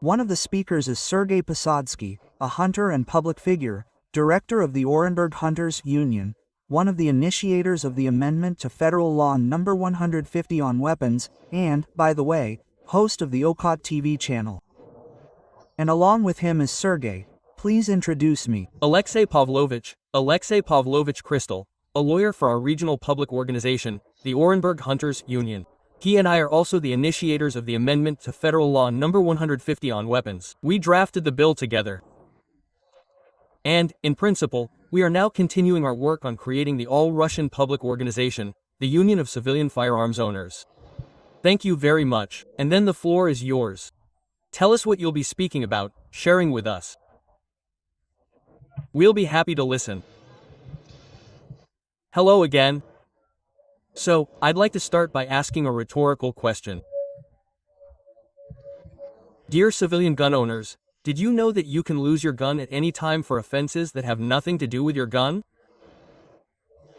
One of the speakers is Sergei Posadsky, a hunter and public figure, director of the Orenburg Hunters Union, one of the initiators of the amendment to Federal Law No. 150 on weapons, and, by the way, host of the OCOT TV channel. And along with him is Sergei. Please introduce me. Alexei Pavlovich Crystal, a lawyer for our regional public organization, the Orenburg Hunters Union. He and I are also the initiators of the amendment to Federal Law No. 150 on weapons. We drafted the bill together. And, in principle, we are now continuing our work on creating the all-Russian public organization, the Union of Civilian Firearms Owners. Thank you very much, and then the floor is yours. Tell us what you'll be speaking about, sharing with us. We'll be happy to listen. Hello again. So, I'd like to start by asking a rhetorical question. Dear civilian gun owners, did you know that you can lose your gun at any time for offenses that have nothing to do with your gun?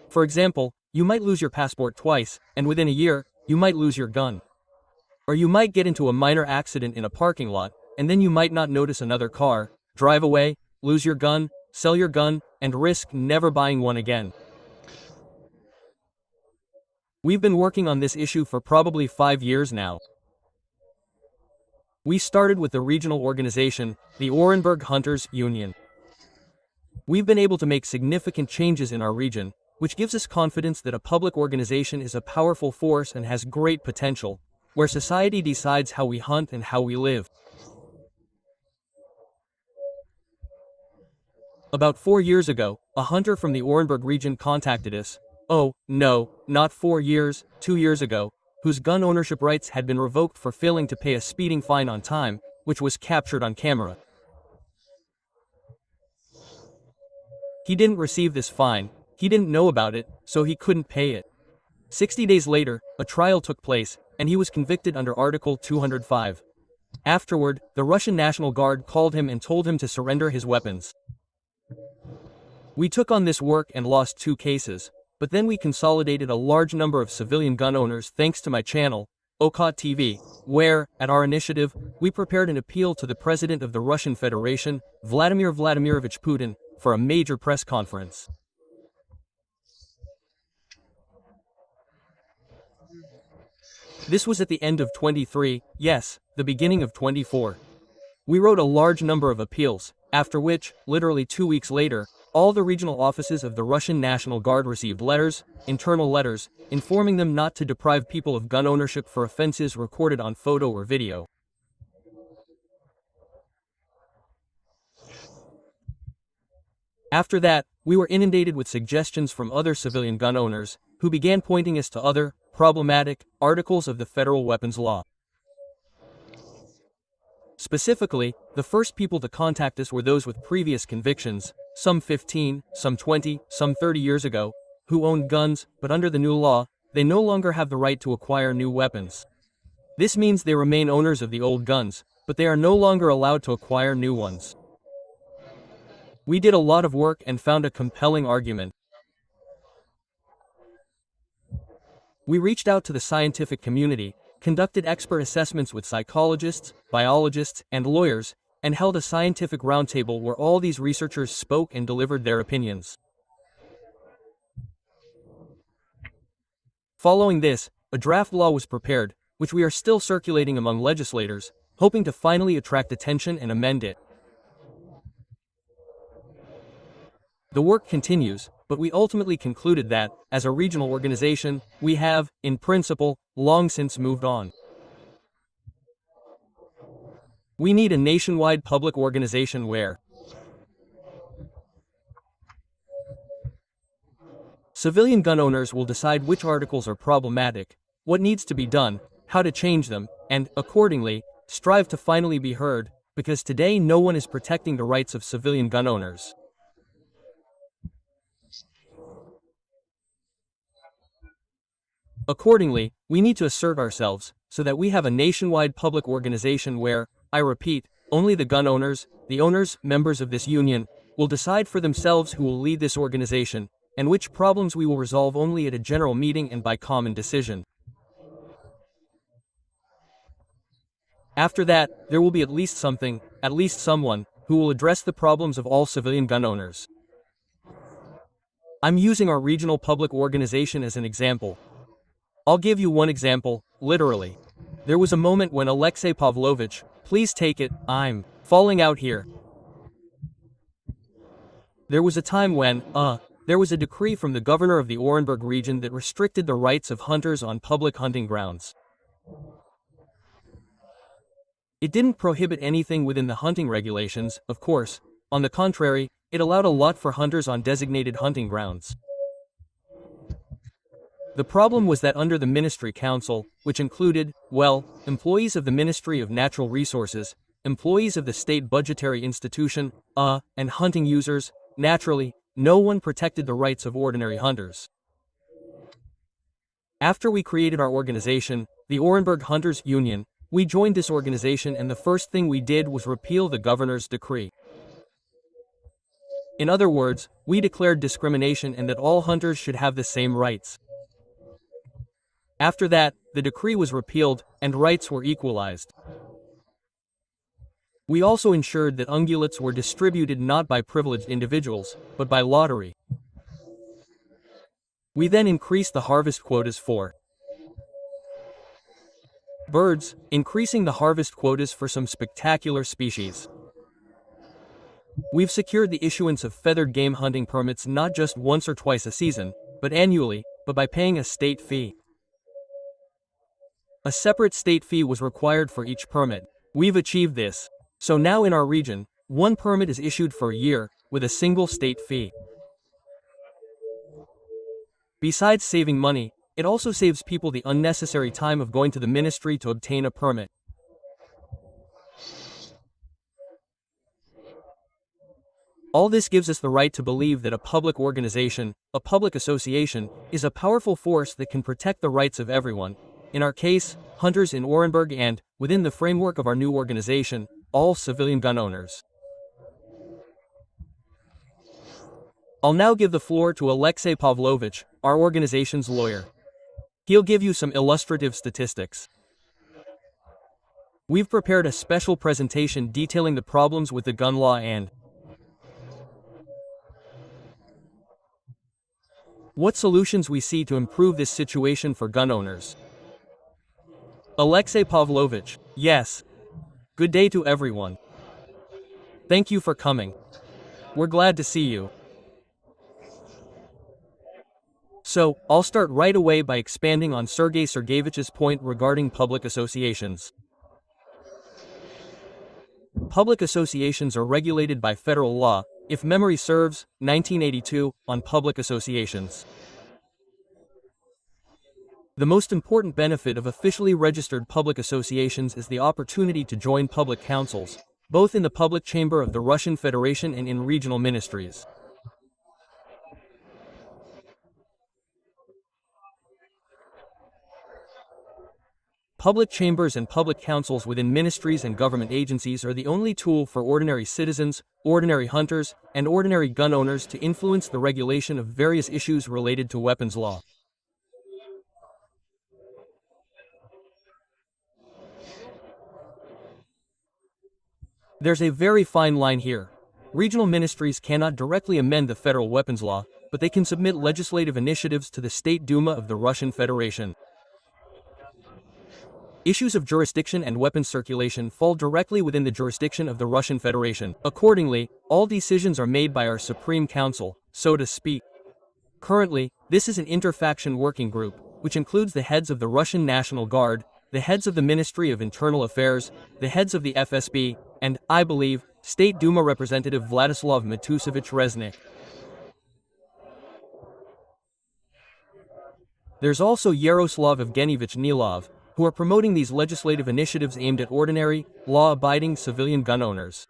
For example, you might lose your passport twice, and within a year, you might lose your gun. Or you might get into a minor accident in a parking lot, and then you might not notice another car, drive away, lose your gun, sell your gun, and risk never buying one again. We've been working on this issue for probably 5 years now. We started with the regional organization, the Orenburg Hunters Union. We've been able to make significant changes in our region, which gives us confidence that a public organization is a powerful force and has great potential, where society decides how we hunt and how we live. About 4 years ago, a hunter from the Orenburg region contacted us. Oh, no, not 4 years, 2 years ago, whose gun ownership rights had been revoked for failing to pay a speeding fine on time, which was captured on camera. He didn't receive this fine, he didn't know about it, so he couldn't pay it. 60 days later, a trial took place, and he was convicted under Article 205. Afterward, the Russian National Guard called him and told him to surrender his weapons. We took on this work and lost 2 cases. But then we consolidated a large number of civilian gun owners thanks to my channel, OCOT TV, where, at our initiative, we prepared an appeal to the President of the Russian Federation, Vladimir Vladimirovich Putin, for a major press conference. This was at the end of 23, yes, the beginning of 24. We wrote a large number of appeals, after which, literally 2 weeks later, all the regional offices of the Russian National Guard received letters, internal letters, informing them not to deprive people of gun ownership for offenses recorded on photo or video. After that, we were inundated with suggestions from other civilian gun owners, who began pointing us to other, problematic, articles of the federal weapons law. Specifically, the first people to contact us were those with previous convictions, some 15, some 20, some 30 years ago, who owned guns, but under the new law, they no longer have the right to acquire new weapons. This means they remain owners of the old guns, but they are no longer allowed to acquire new ones. We did a lot of work and found a compelling argument. We reached out to the scientific community, conducted expert assessments with psychologists, biologists, and lawyers, and held a scientific roundtable where all these researchers spoke and delivered their opinions. Following this, a draft law was prepared, which we are still circulating among legislators, hoping to finally attract attention and amend it. The work continues, but we ultimately concluded that, as a regional organization, we have, in principle, long since moved on. We need a nationwide public organization where civilian gun owners will decide which articles are problematic, what needs to be done, how to change them, and, accordingly, strive to finally be heard, because today no one is protecting the rights of civilian gun owners. Accordingly, we need to assert ourselves, so that we have a nationwide public organization where, I repeat, only the gun owners, the owners, members of this union, will decide for themselves who will lead this organization, and which problems we will resolve only at a general meeting and by common decision. After that, there will be at least someone, who will address the problems of all civilian gun owners. I'm using our regional public organization as an example. I'll give you one example, literally. There was a moment when Alexei Pavlovich, please take it, I'm falling out here. There was a time when, there was a decree from the governor of the Orenburg region that restricted the rights of hunters on public hunting grounds. It didn't prohibit anything within the hunting regulations, of course. On the contrary, it allowed a lot for hunters on designated hunting grounds. The problem was that under the Ministry Council, which included, well, employees of the Ministry of Natural Resources, employees of the State Budgetary Institution, and hunting users, naturally, no one protected the rights of ordinary hunters. After we created our organization, the Orenburg Hunters Union, we joined this organization and the first thing we did was repeal the governor's decree. In other words, we declared discrimination and that all hunters should have the same rights. After that, the decree was repealed and rights were equalized. We also ensured that ungulates were distributed not by privileged individuals, but by lottery. We then increased the harvest quotas for birds, increasing the harvest quotas for some spectacular species. We've secured the issuance of feathered game hunting permits not just once or twice a season, but annually, but by paying a state fee. A separate state fee was required for each permit. We've achieved this. So now in our region, one permit is issued for a year, with a single state fee. Besides saving money, it also saves people the unnecessary time of going to the ministry to obtain a permit. All this gives us the right to believe that a public organization, a public association, is a powerful force that can protect the rights of everyone. In our case, hunters in Orenburg and, within the framework of our new organization, all civilian gun owners. I'll now give the floor to Alexei Pavlovich, our organization's lawyer. He'll give you some illustrative statistics. We've prepared a special presentation detailing the problems with the gun law and what solutions we see to improve this situation for gun owners. Alexei Pavlovich, yes. Good day to everyone. Thank you for coming. We're glad to see you. So, I'll start right away by expanding on Sergei Sergeyevich's point regarding public associations. Public associations are regulated by federal law, if memory serves, 1982, on public associations. The most important benefit of officially registered public associations is the opportunity to join public councils, both in the public chamber of the Russian Federation and in regional ministries. Public chambers and public councils within ministries and government agencies are the only tool for ordinary citizens, ordinary hunters, and ordinary gun owners to influence the regulation of various issues related to weapons law. There's a very fine line here. Regional ministries cannot directly amend the federal weapons law, but they can submit legislative initiatives to the State Duma of the Russian Federation. Issues of jurisdiction and weapons circulation fall directly within the jurisdiction of the Russian Federation. Accordingly, all decisions are made by our Supreme Council, so to speak. Currently, this is an interfaction working group, which includes the heads of the Russian National Guard, the heads of the Ministry of Internal Affairs, the heads of the FSB, and, I believe, State Duma Representative Vladislav Matusevich Reznik. There's also Yaroslav Evgenievich Nilov, who are promoting these legislative initiatives aimed at ordinary, law-abiding civilian gun owners.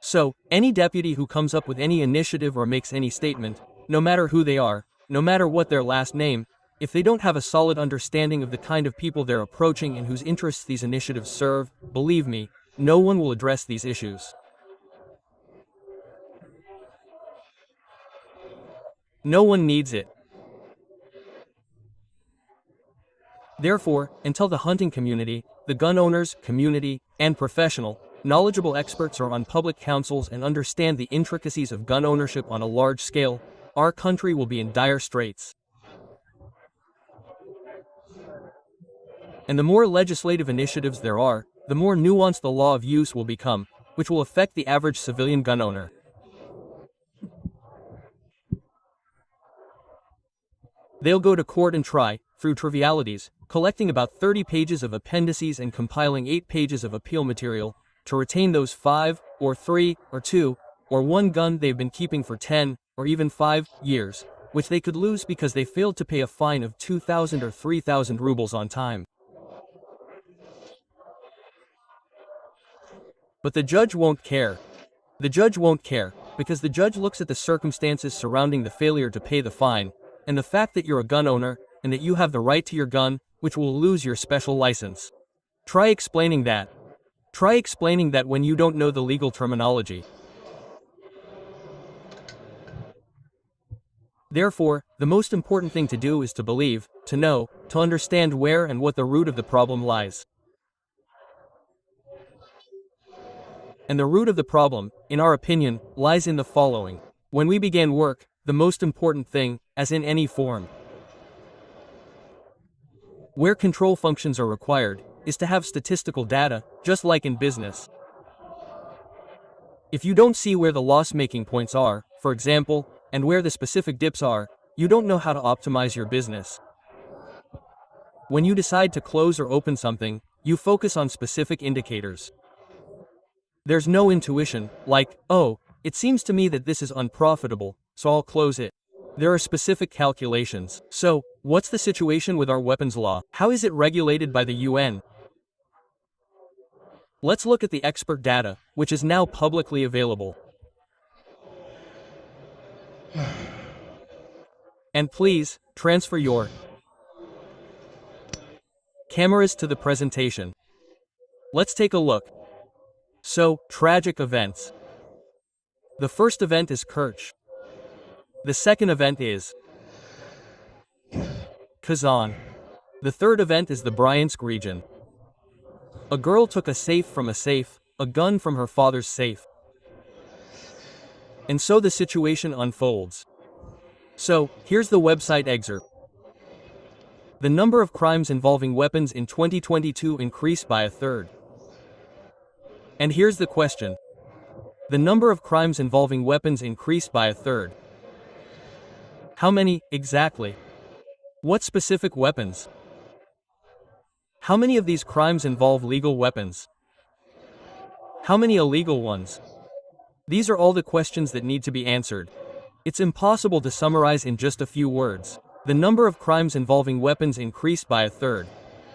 So, any deputy who comes up with any initiative or makes any statement, no matter who they are, no matter what their last name, if they don't have a solid understanding of the kind of people they're approaching and whose interests these initiatives serve, believe me, no one will address these issues. No one needs it. Therefore, until the hunting community, the gun owners, community, and professional, knowledgeable experts are on public councils and understand the intricacies of gun ownership on a large scale, our country will be in dire straits. And the more legislative initiatives there are, the more nuanced the law of use will become, which will affect the average civilian gun owner. They'll go to court and try, through trivialities, collecting about 30 pages of appendices and compiling 8 pages of appeal material, to retain those 5, or 3, or 2, or 1 gun they've been keeping for 10, or even 5 years, which they could lose because they failed to pay a fine of 2,000 or 3,000 rubles on time. But the judge won't care. The judge won't care, because the judge looks at the circumstances surrounding the failure to pay the fine, and the fact that you're a gun owner, and that you have the right to your gun, which will lose your special license. Try explaining that. Try explaining that when you don't know the legal terminology. Therefore, the most important thing to do is to believe, to know, to understand where and what the root of the problem lies. And the root of the problem, in our opinion, lies in the following. When we began work, the most important thing, as in any form, where control functions are required, is to have statistical data, just like in business. If you don't see where the loss-making points are, for example, and where the specific dips are, you don't know how to optimize your business. When you decide to close or open something, you focus on specific indicators. There's no intuition, like, oh, it seems to me that this is unprofitable, so I'll close it. There are specific calculations. So, what's the situation with our weapons law? How is it regulated by the UN? Let's look at the expert data, which is now publicly available. And please, transfer your cameras to the presentation. Let's take a look. So, tragic events. The first event is Kerch. The second event is Kazan. The third event is the Bryansk region. A girl took a safe from a safe, a gun from her father's safe. And so the situation unfolds. So, here's the website excerpt. The number of crimes involving weapons in 2022 increased by 1/3. And here's the question. The number of crimes involving weapons increased by 1/3. How many, exactly? What specific weapons? How many of these crimes involve legal weapons? How many illegal ones? These are all the questions that need to be answered. It's impossible to summarize in just a few words. The number of crimes involving weapons increased by 1/3.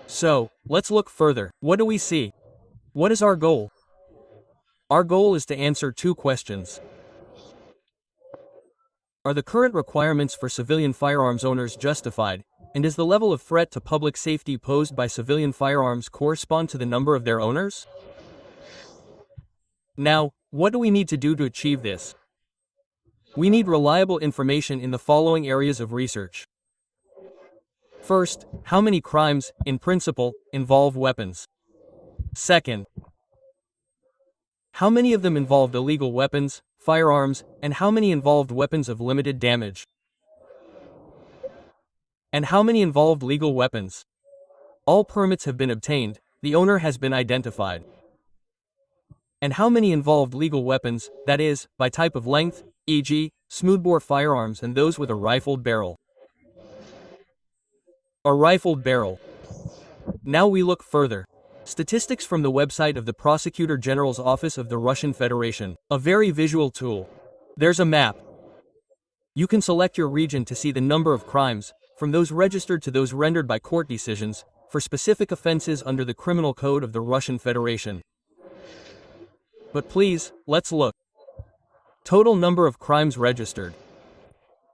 So, let's look further. What do we see? What is our goal? Our goal is to answer 2 questions. Are the current requirements for civilian firearms owners justified, and does the level of threat to public safety posed by civilian firearms correspond to the number of their owners? Now, what do we need to do to achieve this? We need reliable information in the following areas of research. First, how many crimes, in principle, involve weapons? Second, how many of them involved illegal weapons, firearms, and how many involved weapons of limited damage? And how many involved legal weapons? All permits have been obtained, the owner has been identified. And how many involved legal weapons, that is, by type of length, e.g., smoothbore firearms and those with a rifled barrel? A rifled barrel. Now we look further. Statistics from the website of the Prosecutor General's Office of the Russian Federation. A very visual tool. There's a map. You can select your region to see the number of crimes, from those registered to those rendered by court decisions, for specific offenses under the Criminal Code of the Russian Federation. But please, let's look. Total number of crimes registered.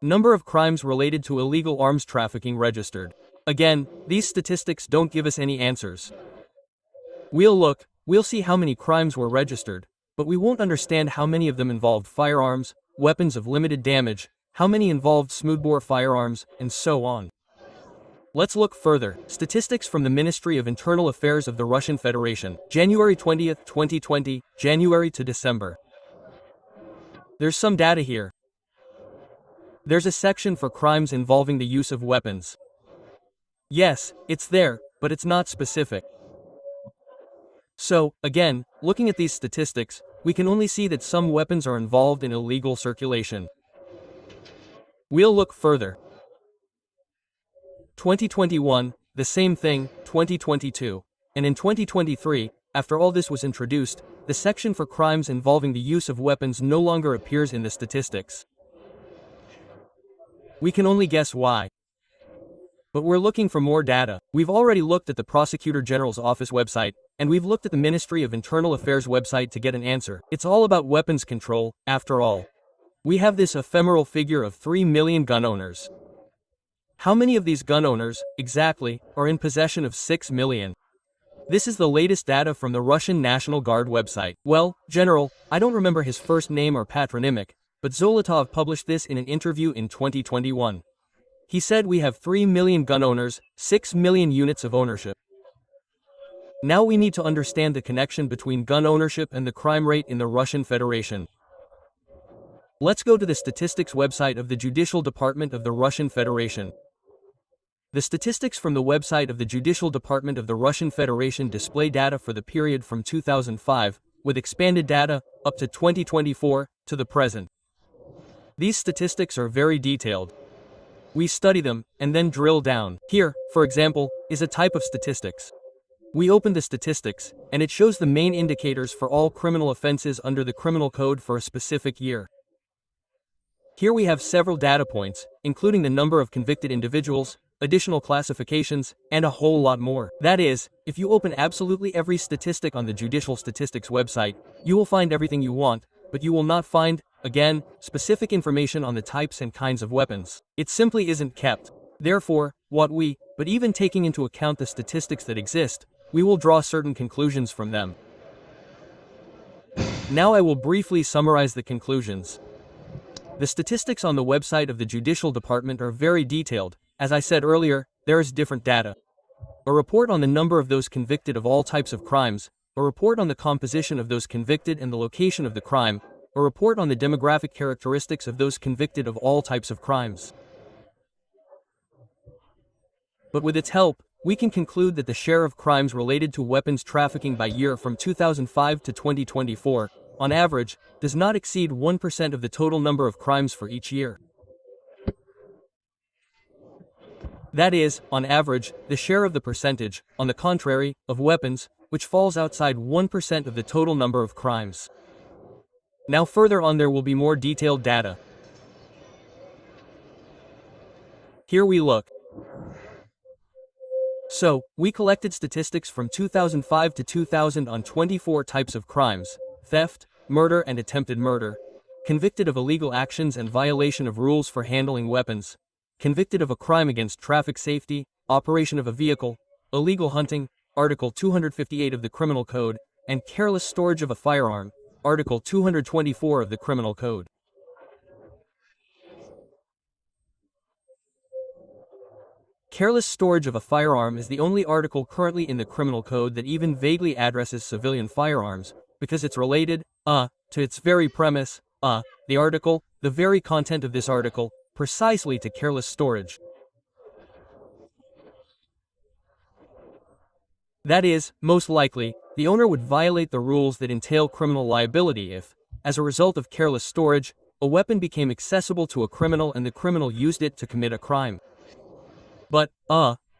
Number of crimes related to illegal arms trafficking registered. Again, these statistics don't give us any answers. We'll see how many crimes were registered, but we won't understand how many of them involved firearms, weapons of limited damage, how many involved smoothbore firearms, and so on. Let's look further. Statistics from the Ministry of Internal Affairs of the Russian Federation, January 20th, 2020, January to December. There's some data here. There's a section for crimes involving the use of weapons. Yes, it's there, but it's not specific. So, again, looking at these statistics, we can only see that some weapons are involved in illegal circulation. We'll look further. 2021, the same thing, 2022. And in 2023, after all this was introduced, the section for crimes involving the use of weapons no longer appears in the statistics. We can only guess why. But we're looking for more data. We've already looked at the Prosecutor General's office website, and we've looked at the Ministry of Internal Affairs website to get an answer. It's all about weapons control, after all. We have this ephemeral figure of 3 million gun owners. How many of these gun owners, exactly, are in possession of 6 million? This is the latest data from the Russian National Guard website. Well, General, I don't remember his first name or patronymic, but Zolotov published this in an interview in 2021. He said we have 3 million gun owners, 6 million units of ownership. Now we need to understand the connection between gun ownership and the crime rate in the Russian Federation. Let's go to the statistics website of the Judicial Department of the Russian Federation. The statistics from the website of the Judicial Department of the Russian Federation display data for the period from 2005, with expanded data, up to 2024, to the present. These statistics are very detailed. We study them, and then drill down. Here, for example, is a type of statistics. We open the statistics, and it shows the main indicators for all criminal offenses under the criminal code for a specific year. Here we have several data points, including the number of convicted individuals, additional classifications, and a whole lot more. That is, if you open absolutely every statistic on the Judicial Statistics website, you will find everything you want, but you will not find, again, specific information on the types and kinds of weapons. It simply isn't kept. Therefore, but even taking into account the statistics that exist, we will draw certain conclusions from them. Now I will briefly summarize the conclusions. The statistics on the website of the Judicial Department are very detailed. As I said earlier, there is different data. A report on the number of those convicted of all types of crimes, a report on the composition of those convicted and the location of the crime, a report on the demographic characteristics of those convicted of all types of crimes. But with its help, we can conclude that the share of crimes related to weapons trafficking by year from 2005 to 2024, on average, does not exceed 1% of the total number of crimes for each year. That is, on average, the share of the percentage, on the contrary, of weapons, which falls outside 1% of the total number of crimes. Now further on there will be more detailed data. Here we look. So, we collected statistics from 2005 to 2000 on 24 types of crimes: theft, murder and attempted murder, convicted of illegal actions and violation of rules for handling weapons, convicted of a crime against traffic safety, operation of a vehicle, illegal hunting, Article 258 of the Criminal Code, and careless storage of a firearm, Article 224 of the Criminal Code. Careless storage of a firearm is the only article currently in the Criminal Code that even vaguely addresses civilian firearms, because it's related, to its very premise, the article, the very content of this article, precisely to careless storage. That is, most likely, the owner would violate the rules that entail criminal liability if, as a result of careless storage, a weapon became accessible to a criminal and the criminal used it to commit a crime. But,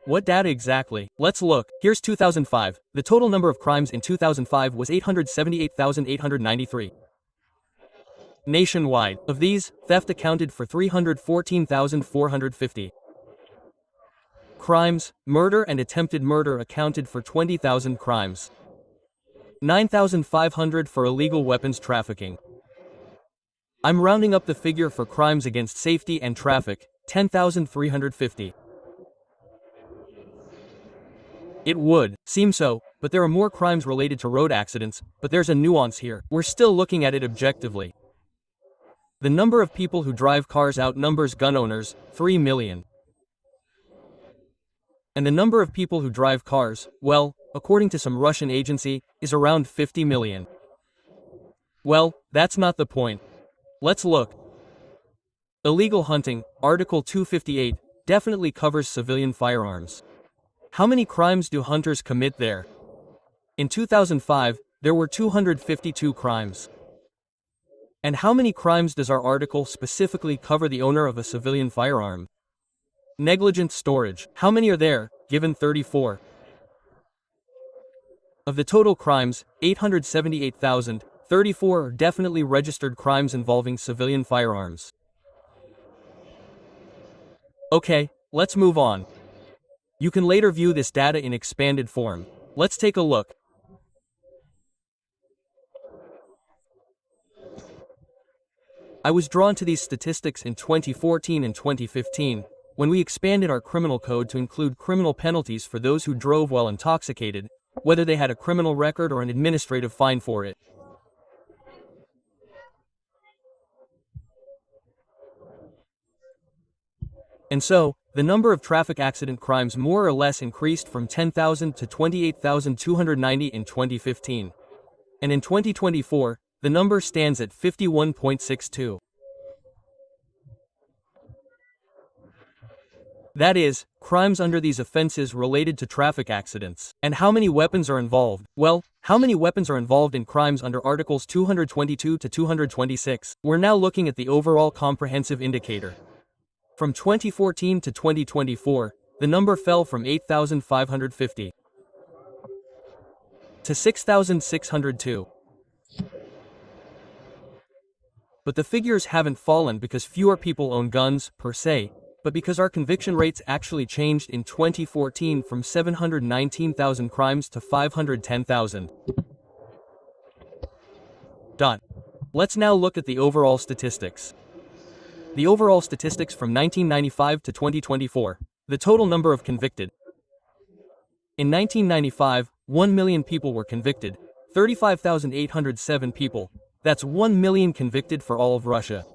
what data exactly? Let's look. Here's 2005. The total number of crimes in 2005 was 878,893. Nationwide, of these, theft accounted for 314,450. Crimes, murder and attempted murder accounted for 20,000 crimes. 9,500 for illegal weapons trafficking. I'm rounding up the figure for crimes against safety and traffic, 10,350. It would seem so, but there are more crimes related to road accidents, but there's a nuance here. We're still looking at it objectively. The number of people who drive cars outnumbers gun owners, 3 million. And the number of people who drive cars, well, according to some Russian agency, is around 50 million. Well, that's not the point. Let's look. Illegal hunting, Article 258, definitely covers civilian firearms. How many crimes do hunters commit there? In 2005, there were 252 crimes. And how many crimes does our article specifically cover the owner of a civilian firearm? Negligent storage. How many are there, given 34? Of the total crimes, 878,034 are definitely registered crimes involving civilian firearms. Okay, let's move on. You can later view this data in expanded form. Let's take a look. I was drawn to these statistics in 2014 and 2015, when we expanded our criminal code to include criminal penalties for those who drove while intoxicated, whether they had a criminal record or an administrative fine for it. And so, the number of traffic accident crimes more or less increased from 10,000 to 28,290 in 2015. And in 2024, the number stands at 51.62. That is, crimes under these offenses related to traffic accidents. And how many weapons are involved? Well, how many weapons are involved in crimes under Articles 222 to 226? We're now looking at the overall comprehensive indicator. From 2014 to 2024, the number fell from 8,550 to 6,602. But the figures haven't fallen because fewer people own guns, per se, but because our conviction rates actually changed in 2014 from 719,000 crimes to 510,000. Let's now look at the overall statistics. The overall statistics from 1995 to 2024, the total number of convicted. In 1995, 1 million people were convicted, 35,807 people. That's 1 million convicted for all of Russia.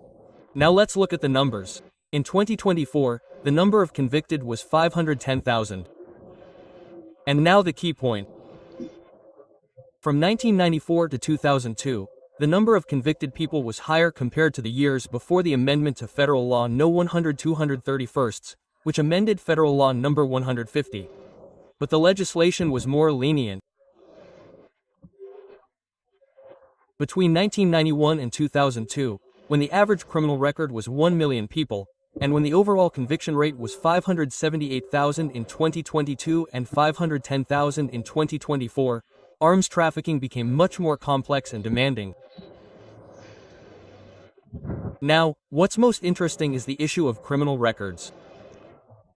Now let's look at the numbers. In 2024, the number of convicted was 510,000. And now the key point. From 1994 to 2002, the number of convicted people was higher compared to the years before the amendment to Federal Law No. 100/231, which amended Federal Law No. 150. But the legislation was more lenient. Between 1991 and 2002, when the average criminal record was 1 million people, and when the overall conviction rate was 578,000 in 2022 and 510,000 in 2024, arms trafficking became much more complex and demanding. Now, what's most interesting is the issue of criminal records.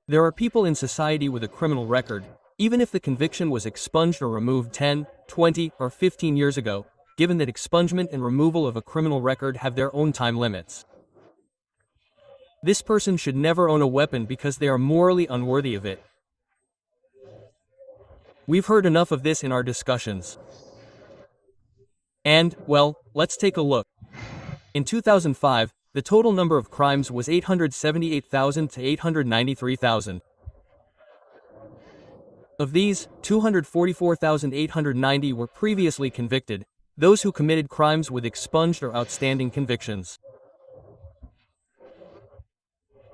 There are people in society with a criminal record, even if the conviction was expunged or removed 10, 20, or 15 years ago, given that expungement and removal of a criminal record have their own time limits. This person should never own a weapon because they are morally unworthy of it. We've heard enough of this in our discussions. And, well, let's take a look. In 2005, the total number of crimes was 878,000 to 893,000. Of these, 244,890 were previously convicted, those who committed crimes with expunged or outstanding convictions.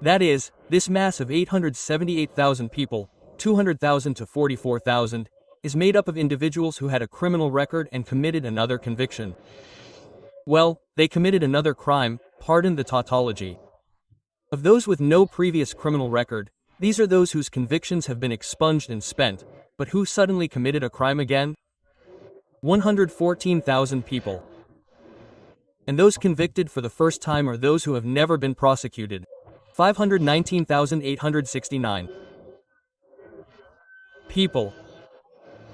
That is, this mass of 878,000 people, 200,000 to 44,000, is made up of individuals who had a criminal record and committed another conviction. Well, they committed another crime, pardon the tautology. Of those with no previous criminal record, these are those whose convictions have been expunged and spent, but who suddenly committed a crime again? 114,000 people. And those convicted for the first time are those who have never been prosecuted. 519,869 people.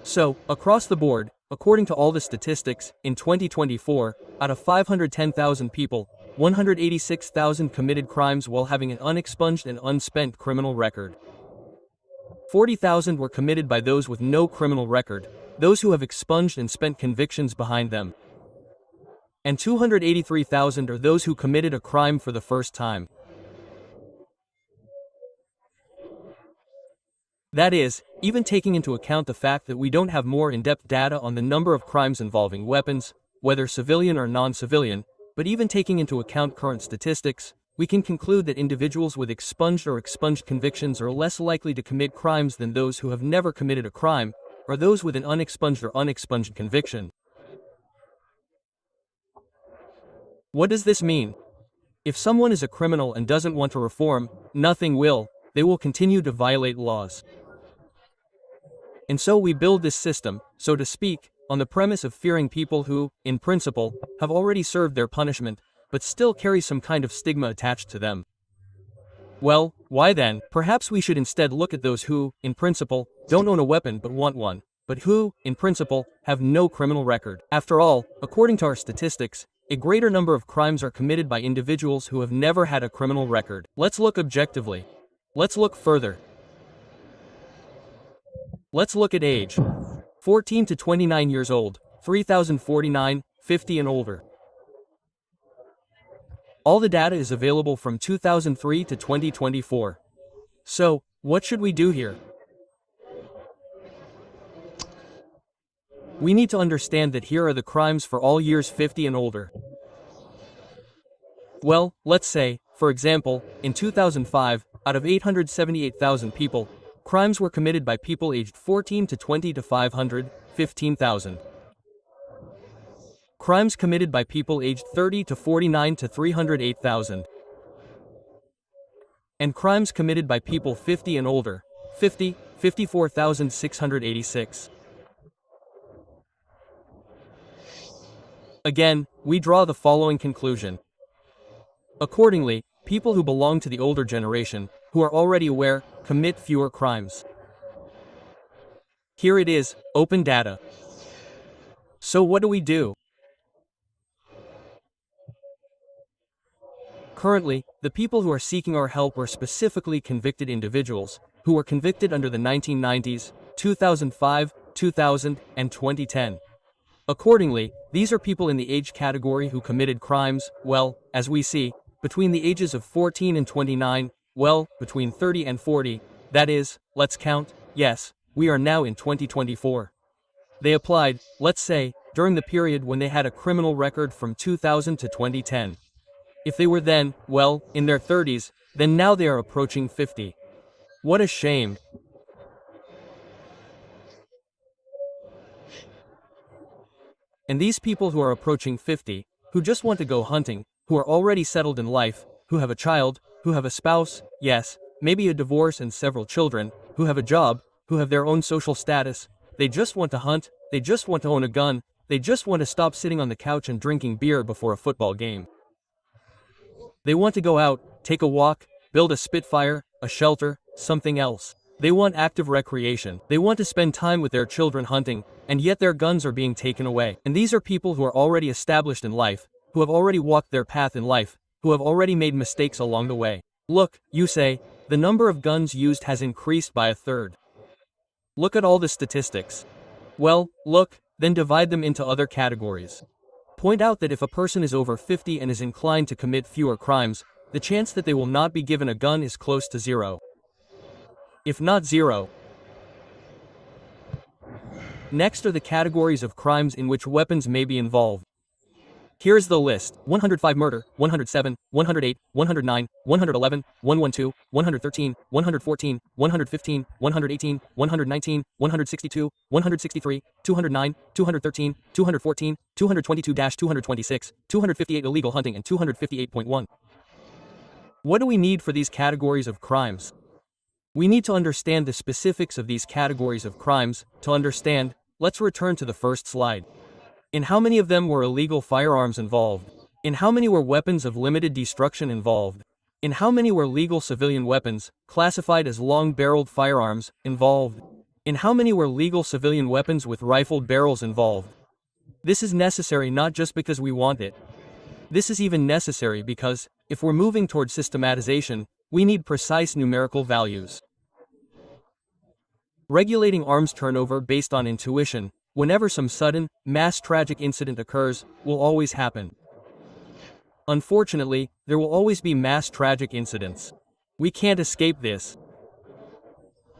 So, across the board, according to all the statistics, in 2024, out of 510,000 people, 186,000 committed crimes while having an unexpunged and unspent criminal record. 40,000 were committed by those with no criminal record, those who have expunged and spent convictions behind them. And 283,000 are those who committed a crime for the first time. That is, even taking into account the fact that we don't have more in-depth data on the number of crimes involving weapons, whether civilian or non-civilian, but even taking into account current statistics, we can conclude that individuals with expunged or expunged convictions are less likely to commit crimes than those who have never committed a crime, or those with an unexpunged or unexpunged conviction. What does this mean? If someone is a criminal and doesn't want to reform, nothing will. They will continue to violate laws. And so we build this system, so to speak, on the premise of fearing people who, in principle, have already served their punishment, but still carry some kind of stigma attached to them. Well, why then? Perhaps we should instead look at those who, in principle, don't own a weapon but want one, but who, in principle, have no criminal record. After all, according to our statistics, a greater number of crimes are committed by individuals who have never had a criminal record. Let's look objectively. Let's look further. Let's look at age. 14 to 29 years old, 3,049, 50 and older. All the data is available from 2003 to 2024. So, what should we do here? We need to understand that here are the crimes for all years 50 and older. Well, let's say, for example, in 2005, out of 878,000 people, crimes were committed by people aged 14 to 20 to 515,000. Crimes committed by people aged 30 to 49 to 308,000. And crimes committed by people 50 and older, 54,686. Again, we draw the following conclusion. Accordingly, people who belong to the older generation, who are already aware, commit fewer crimes. Here it is, open data. So what do we do? Currently, the people who are seeking our help are specifically convicted individuals, who were convicted under the 1990s, 2005, 2000, and 2010. Accordingly, these are people in the age category who committed crimes, well, as we see, between the ages of 14 and 29, well, between 30 and 40, that is, let's count, yes, we are now in 2024. They applied, let's say, during the period when they had a criminal record from 2000 to 2010. If they were then, well, in their 30s, then now they are approaching 50. What a shame. And these people who are approaching 50, who just want to go hunting, who are already settled in life, who have a child, who have a spouse, yes, maybe a divorce and several children, who have a job, who have their own social status, they just want to hunt, they just want to own a gun, they just want to stop sitting on the couch and drinking beer before a football game. They want to go out, take a walk, build a Spitfire, a shelter, something else. They want active recreation. They want to spend time with their children hunting, and yet their guns are being taken away. And these are people who are already established in life, who have already walked their path in life, who have already made mistakes along the way. Look, you say, the number of guns used has increased by a third. Look at all the statistics. Well, look, then divide them into other categories. Point out that if a person is over 50 and is inclined to commit fewer crimes, the chance that they will not be given a gun is close to zero. If not zero. Next are the categories of crimes in which weapons may be involved. Here's the list. 105 murder, 107, 108, 109, 111, 112, 113, 114, 115, 118, 119, 162, 163, 209, 213, 214, 222-226, 258 illegal hunting and 258.1. What do we need for these categories of crimes? We need to understand the specifics of these categories of crimes. To understand, let's return to the first slide. In how many of them were illegal firearms involved? In how many were weapons of limited destruction involved? In how many were legal civilian weapons, classified as long-barreled firearms, involved? In how many were legal civilian weapons with rifled barrels involved? This is necessary not just because we want it. This is even necessary because, if we're moving toward systematization, we need precise numerical values. Regulating arms turnover based on intuition, whenever some sudden, mass tragic incident occurs, will always happen. Unfortunately, there will always be mass tragic incidents. We can't escape this.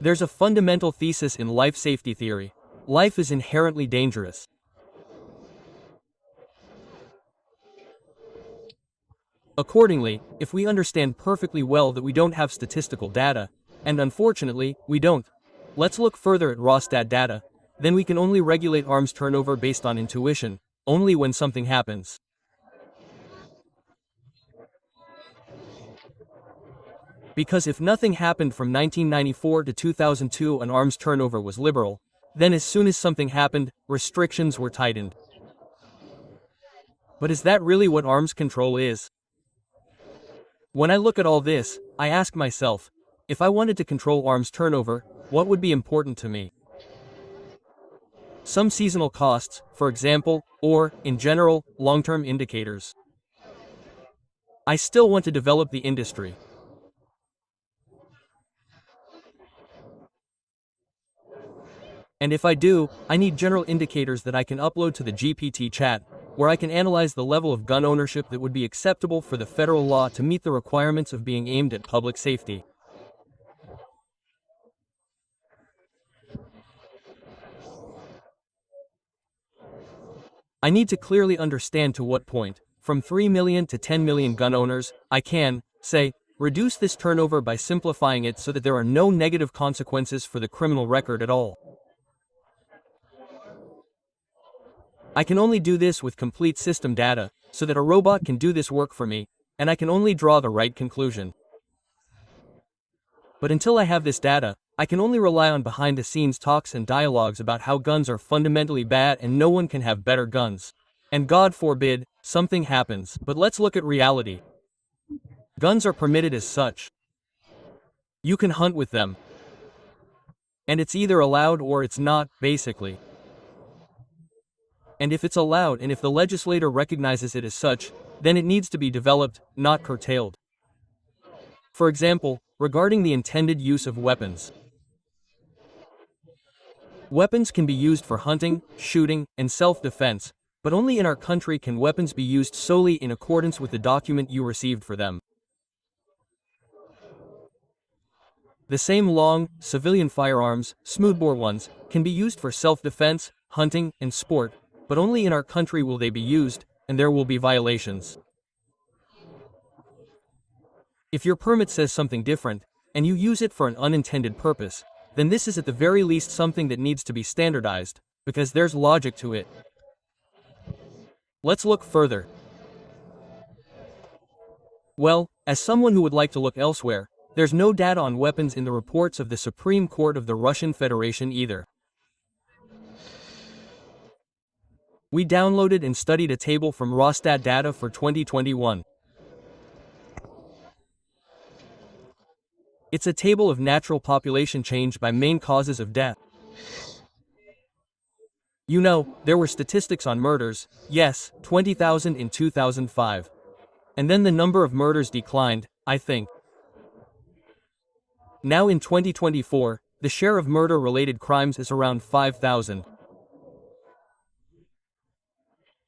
There's a fundamental thesis in life safety theory. Life is inherently dangerous. Accordingly, if we understand perfectly well that we don't have statistical data, and unfortunately, we don't, let's look further at raw stat data, then we can only regulate arms turnover based on intuition, only when something happens. Because if nothing happened from 1994 to 2002 and arms turnover was liberal, then as soon as something happened, restrictions were tightened. But is that really what arms control is? When I look at all this, I ask myself, if I wanted to control arms turnover, what would be important to me? Some seasonal costs, for example, or, in general, long-term indicators. I still want to develop the industry. And if I do, I need general indicators that I can upload to the GPT chat, where I can analyze the level of gun ownership that would be acceptable for the federal law to meet the requirements of being aimed at public safety. I need to clearly understand to what point, from 3 million to 10 million gun owners, I can, say, reduce this turnover by simplifying it so that there are no negative consequences for the criminal record at all. I can only do this with complete system data, so that a robot can do this work for me, and I can only draw the right conclusion. But until I have this data, I can only rely on behind-the-scenes talks and dialogues about how guns are fundamentally bad and no one can have better guns. And God forbid, something happens. But let's look at reality. Guns are permitted as such. You can hunt with them. And it's either allowed or it's not, basically. And if it's allowed and if the legislator recognizes it as such, then it needs to be developed, not curtailed. For example, regarding the intended use of weapons. Weapons can be used for hunting, shooting, and self-defense, but only in our country can weapons be used solely in accordance with the document you received for them. The same long, civilian firearms, smoothbore ones, can be used for self-defense, hunting, and sport, but only in our country will they be used, and there will be violations. If your permit says something different, and you use it for an unintended purpose, then this is at the very least something that needs to be standardized, because there's logic to it. Let's look further. Well, as someone who would like to look elsewhere, there's no data on weapons in the reports of the Supreme Court of the Russian Federation either. We downloaded and studied a table from Rawstat data for 2021. It's a table of natural population change by main causes of death. You know, there were statistics on murders, yes, 20,000 in 2005. And then the number of murders declined, I think. Now in 2024, the share of murder-related crimes is around 5,000.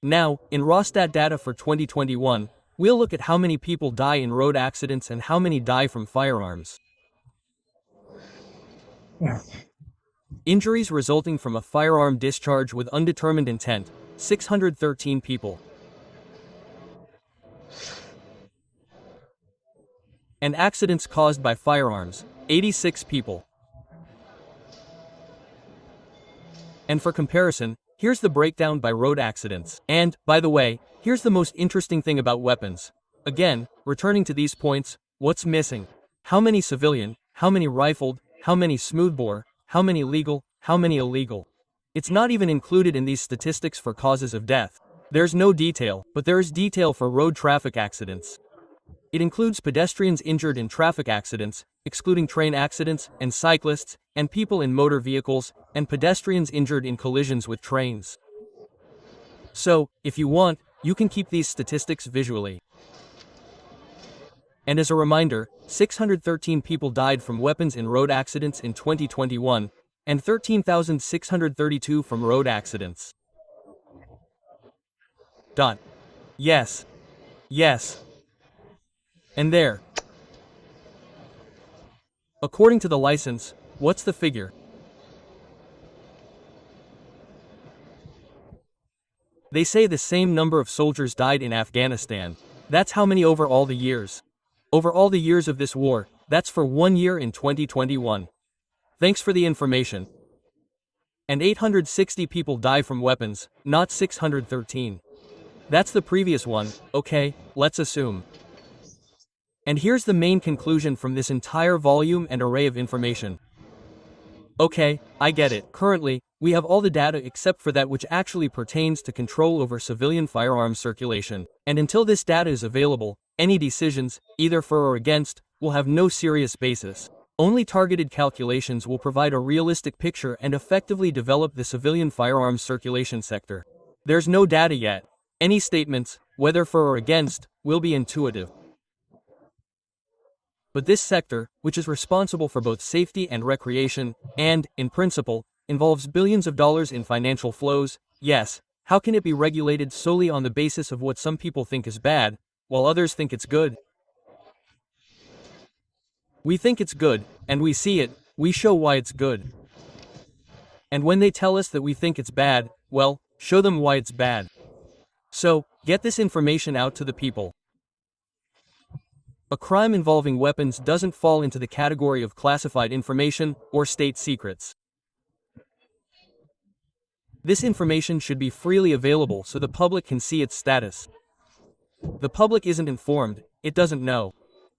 Now, in Rawstat data for 2021, we'll look at how many people die in road accidents and how many die from firearms. Injuries resulting from a firearm discharge with undetermined intent, 613 people. And accidents caused by firearms, 86 people. And for comparison, here's the breakdown by road accidents. And, by the way, here's the most interesting thing about weapons. Again, returning to these points, what's missing? How many civilian, how many rifled, how many smoothbore, how many legal, how many illegal? It's not even included in these statistics for causes of death. There's no detail, but there is detail for road traffic accidents. It includes pedestrians injured in traffic accidents, excluding train accidents, and cyclists, and people in motor vehicles, and pedestrians injured in collisions with trains. So, if you want, you can keep these statistics visually. And as a reminder, 613 people died from weapons in road accidents in 2021, and 13,632 from road accidents. Yes. Yes. And there. According to the license, What's the figure? They say the same number of soldiers died in Afghanistan. That's how many over all the years. Over all the years of this war, that's for 1 year in 2021. Thanks for the information. And 860 people die from weapons, not 613. That's the previous one, okay, let's assume. And here's the main conclusion from this entire volume and array of information. Okay, I get it. Currently, we have all the data except for that which actually pertains to control over civilian firearms circulation. And until this data is available, any decisions, either for or against, will have no serious basis. Only targeted calculations will provide a realistic picture and effectively develop the civilian firearms circulation sector. There's no data yet. Any statements, whether for or against, will be intuitive. But this sector, which is responsible for both safety and recreation, and, in principle, involves billions of dollars in financial flows, yes, how can it be regulated solely on the basis of what some people think is bad, while others think it's good? We think it's good, and we see it, we show why it's good. And when they tell us that we think it's bad, well, show them why it's bad. So, get this information out to the people. A crime involving weapons doesn't fall into the category of classified information or state secrets. This information should be freely available so the public can see its status. The public isn't informed, it doesn't know.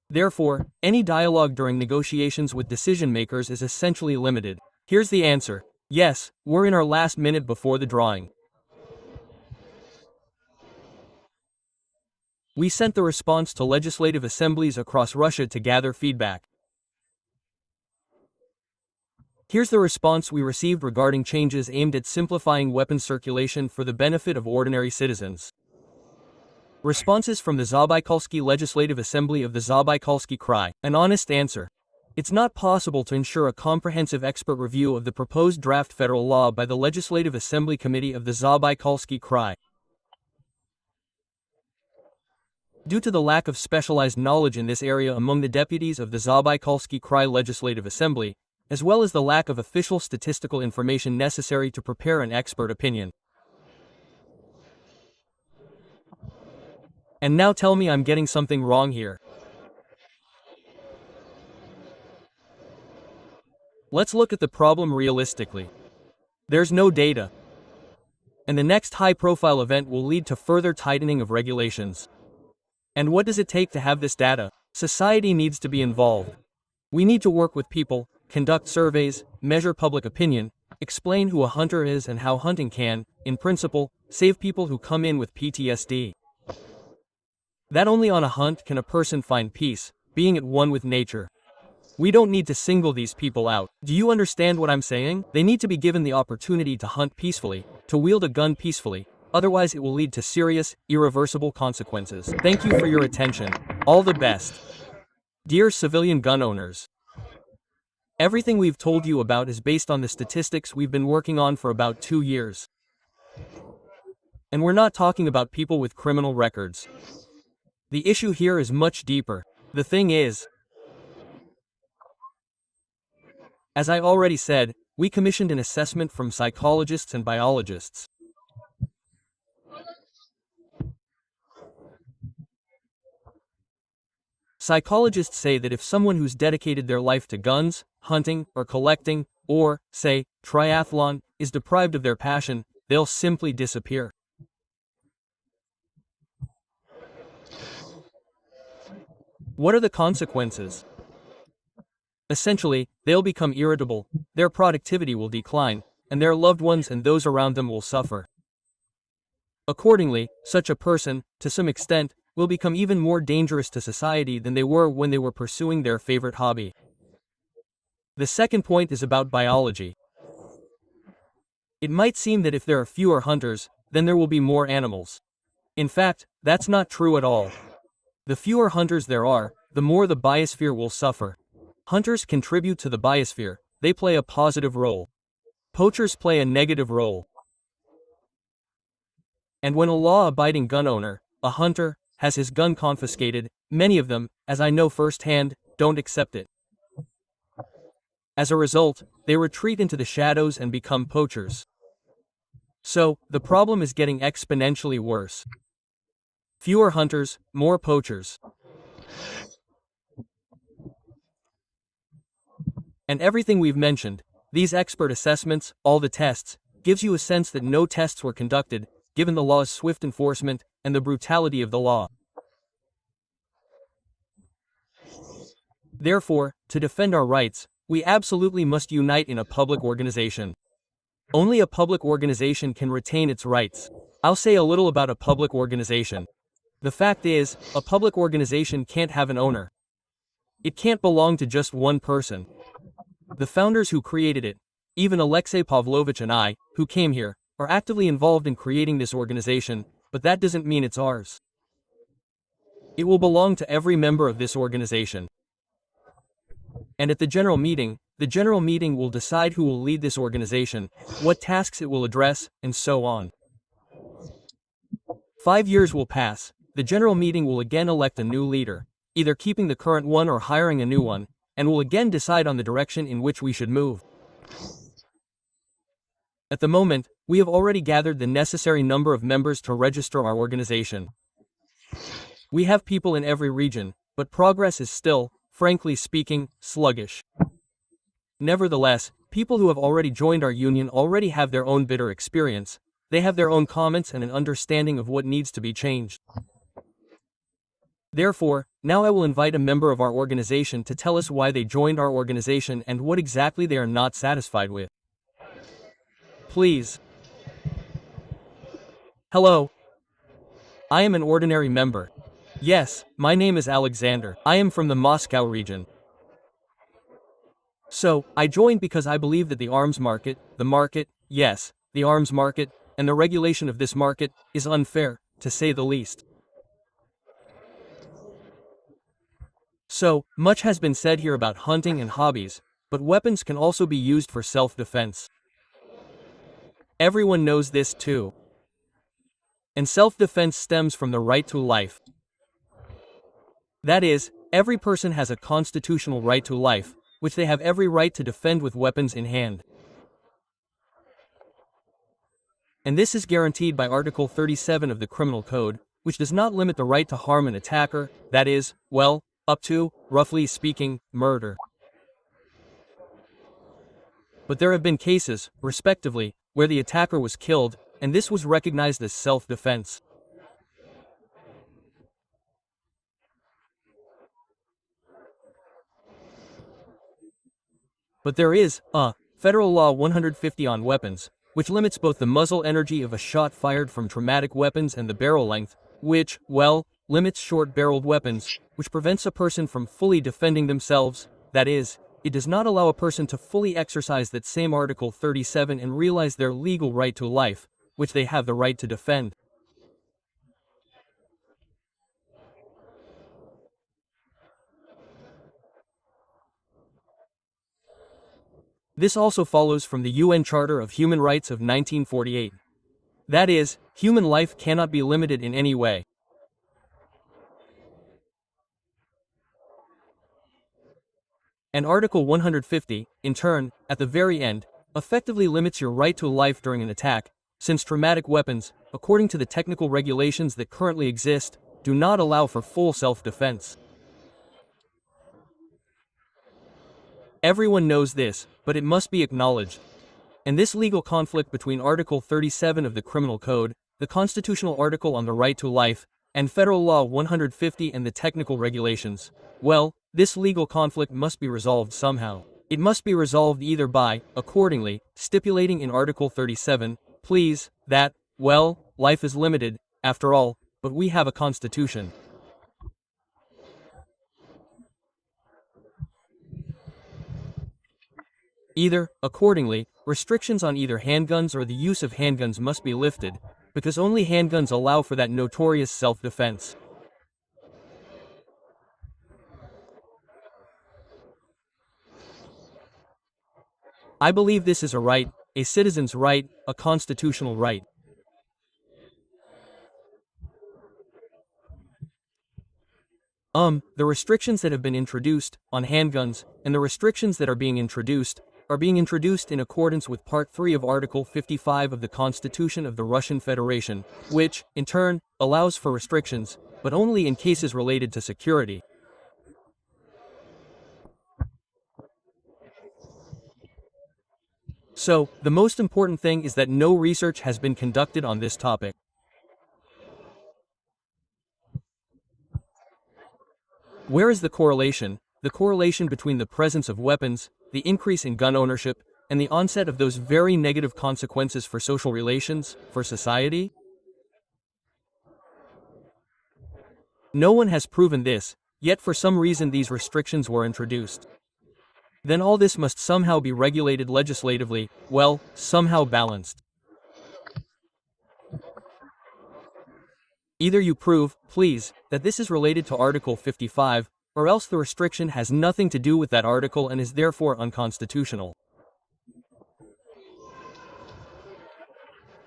Therefore, any dialogue during negotiations with decision makers is essentially limited. Here's the answer. Yes, we're in our last minute before the drawing. We sent the response to legislative assemblies across Russia to gather feedback. Here's the response we received regarding changes aimed at simplifying weapons circulation for the benefit of ordinary citizens. Responses from the Zabaikalsky Legislative Assembly of the Zabaikalsky Krai. An honest answer. It's not possible to ensure a comprehensive expert review of the proposed draft federal law by the Legislative Assembly Committee of the Zabaikalsky Krai. Due to the lack of specialized knowledge in this area among the deputies of the Zabaikalsky Krai Legislative Assembly, as well as the lack of official statistical information necessary to prepare an expert opinion. And now tell me I'm getting something wrong here. Let's look at the problem realistically. There's no data. And the next high-profile event will lead to further tightening of regulations. And what does it take to have this data? Society needs to be involved. We need to work with people, conduct surveys, measure public opinion, explain who a hunter is and how hunting can, in principle, save people who come in with PTSD. That only on a hunt can a person find peace, being at one with nature. We don't need to single these people out. Do you understand what I'm saying? They need to be given the opportunity to hunt peacefully, to wield a gun peacefully, otherwise it will lead to serious, irreversible consequences. Thank you for your attention. All the best. Dear civilian gun owners, everything we've told you about is based on the statistics we've been working on for about 2 years. And we're not talking about people with criminal records. The issue here is much deeper. The thing is, as I already said, we commissioned an assessment from psychologists and biologists. Psychologists say that if someone who's dedicated their life to guns, hunting, or collecting, or, say, triathlon, is deprived of their passion, they'll simply disappear. What are the consequences? Essentially, they'll become irritable, their productivity will decline, and their loved ones and those around them will suffer. Accordingly, such a person, to some extent, will become even more dangerous to society than they were when they were pursuing their favorite hobby. The second point is about biology. It might seem that if there are fewer hunters, then there will be more animals. In fact, that's not true at all. The fewer hunters there are, the more the biosphere will suffer. Hunters contribute to the biosphere, they play a positive role. Poachers play a negative role. And when a law-abiding gun owner, a hunter, has his gun confiscated, many of them, as I know firsthand, don't accept it. As a result, they retreat into the shadows and become poachers. So, the problem is getting exponentially worse. Fewer hunters, more poachers. And everything we've mentioned, these expert assessments, all the tests, gives you a sense that no tests were conducted, given the law's swift enforcement and the brutality of the law. Therefore, to defend our rights, we absolutely must unite in a public organization. Only a public organization can retain its rights. I'll say a little about a public organization. The fact is, a public organization can't have an owner. It can't belong to just one person. The founders who created it, even Alexei Pavlovich and I, who came here, are actively involved in creating this organization, but that doesn't mean it's ours. It will belong to every member of this organization. And at the general meeting will decide who will lead this organization, what tasks it will address, and so on. 5 years will pass, the general meeting will again elect a new leader, either keeping the current one or hiring a new one, and will again decide on the direction in which we should move. At the moment, we have already gathered the necessary number of members to register our organization. We have people in every region, but progress is still, frankly speaking, sluggish. Nevertheless, people who have already joined our union already have their own bitter experience. They have their own comments and an understanding of what needs to be changed. Therefore, now I will invite a member of our organization to tell us why they joined our organization and what exactly they are not satisfied with. Please. Hello. I am an ordinary member. Yes, my name is Alexander. I am from the Moscow region. So, I joined because I believe that the arms market, yes, the arms market, and the regulation of this market, is unfair, to say the least. So, much has been said here about hunting and hobbies, but weapons can also be used for self-defense. Everyone knows this too. And self-defense stems from the right to life. That is, every person has a constitutional right to life, which they have every right to defend with weapons in hand. And this is guaranteed by Article 37 of the Criminal Code, which does not limit the right to harm an attacker, that is, well, up to, roughly speaking, murder. But there have been cases, respectively, where the attacker was killed, and this was recognized as self-defense. But there is, Federal Law 150 on weapons, which limits both the muzzle energy of a shot fired from traumatic weapons and the barrel length, which, well, limits short-barreled weapons, which prevents a person from fully defending themselves, that is, it does not allow a person to fully exercise that same Article 37 and realize their legal right to life, which they have the right to defend. This also follows from the UN Charter of Human Rights of 1948. That is, human life cannot be limited in any way. And Article 150, in turn, at the very end, effectively limits your right to life during an attack, since traumatic weapons, according to the technical regulations that currently exist, do not allow for full self-defense. Everyone knows this, but it must be acknowledged. And this legal conflict between Article 37 of the Criminal Code, the constitutional article on the right to life, and Federal Law 150 and the technical regulations, well, this legal conflict must be resolved somehow. It must be resolved either by, accordingly, stipulating in Article 37, please, that, well, life is limited, after all, but we have a constitution. Either, accordingly, restrictions on either handguns or the use of handguns must be lifted, because only handguns allow for that notorious self-defense. I believe this is a right, a citizen's right, a constitutional right. The restrictions that have been introduced on handguns and the restrictions that are being introduced in accordance with Part 3 of Article 55 of the Constitution of the Russian Federation, which, in turn, allows for restrictions, but only in cases related to security. So, the most important thing is that no research has been conducted on this topic. Where is the correlation? The correlation between the presence of weapons, the increase in gun ownership, and the onset of those very negative consequences for social relations, for society? No one has proven this, yet for some reason these restrictions were introduced. Then all this must somehow be regulated legislatively, well, somehow balanced. Either you prove, please, that this is related to Article 55, or else the restriction has nothing to do with that article and is therefore unconstitutional.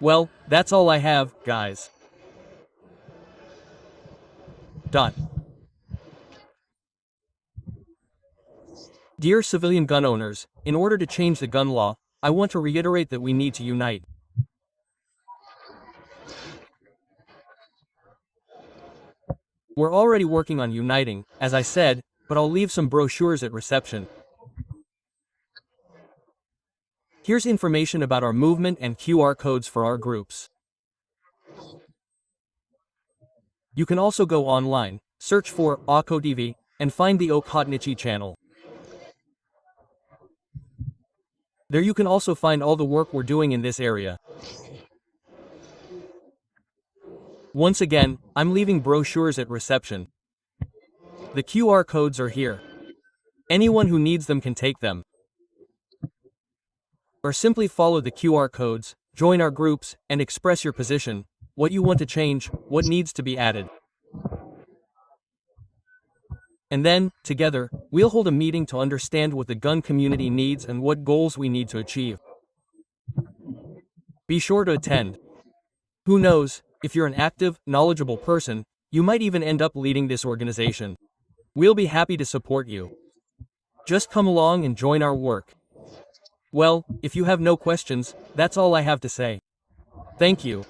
Well, that's all I have, guys. Dear civilian gun owners, in order to change the gun law, I want to reiterate that we need to unite. We're already working on uniting, as I said, but I'll leave some brochures at reception. Here's information about our movement and QR codes for our groups. You can also go online, search for Oko TV, and find the Okhotnichi channel. There you can also find all the work we're doing in this area. Once again, I'm leaving brochures at reception. The QR codes are here. Anyone who needs them can take them. Or simply follow the QR codes, join our groups, and express your position, what you want to change, what needs to be added. And then, together, we'll hold a meeting to understand what the gun community needs and what goals we need to achieve. Be sure to attend. Who knows, if you're an active, knowledgeable person, you might even end up leading this organization. We'll be happy to support you. Just come along and join our work. Well, if you have no questions, that's all I have to say. Thank you.